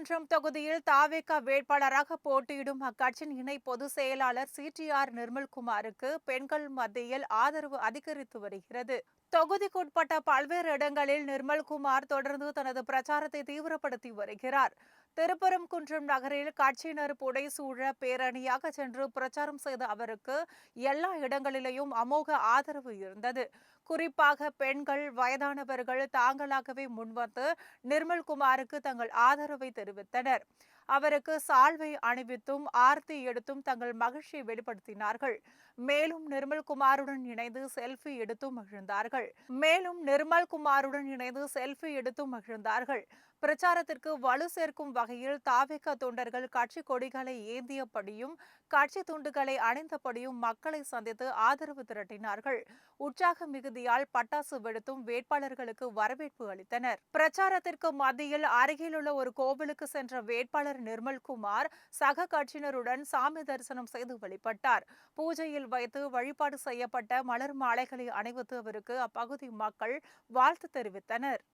திருப்பரங்குன்றம் தொகுதியில் தாவேகா வேட்பாளராக போட்டியிடும் அக்கட்சியின் இணை பொதுச் செயலாளர் சிடிஆர் நிர்மல்குமாருக்கு பெண்கள் மத்தியில் ஆதரவு அதிகரித்து வருகிறது. தொகுதிக்குட்பட்ட பல்வேறு இடங்களில் நிர்மல்குமார் தொடர்ந்து தனது பிரச்சாரத்தை தீவிரப்படுத்தி வருகிறார். திருப்பரங்குன்றம் நகரில் கட்சியினர் புடைசூழ பேரணியாக சென்று பிரச்சாரம் செய்த அவருக்கு எல்லா இடங்களிலேயும் அமோக ஆதரவு இருந்தது. குறிப்பாக பெண்கள், வயதானவர்கள் தாங்களாகவே முன்வந்து நிர்மல்குமாருக்கு தங்கள் ஆதரவை தெரிவித்தனர். அவருக்கு சால்வை அணிவித்தும் ஆர்த்தி எடுத்தும் தங்கள் மகிழ்ச்சியை வெளிப்படுத்தினார்கள். மேலும் நிர்மல்குமாருடன் இணைந்து செல்ஃபி எடுத்தும் மகிழ்ந்தார்கள். பிரச்சாரத்திற்கு வலு சேர்க்கும் வகையில் தாவேகா தொண்டர்கள் கட்சி கொடிகளை ஏந்தியபடியும் கட்சி துண்டுகளை அணிந்தபடியும் மக்களை சந்தித்து ஆதரவு திரட்டினார்கள். உற்சாக மிகுதியால் பட்டாசு வெடித்தும் வேட்பாளர்களுக்கு வரவேற்பு அளித்தனர். பிரச்சாரத்திற்கு மத்தியில் அருகிலுள்ள ஒரு கோவிலுக்கு சென்ற வேட்பாளர் நிர்மல்குமார் சக கட்சியினருடன் சாமி தரிசனம் செய்து வழிபட்டார். பூஜையில் வைத்து வழிபாடு செய்யப்பட்ட மலர் மாலைகளை அணிவித்து அவருக்கு அப்பகுதி மக்கள் வாழ்த்து தெரிவித்தனர்.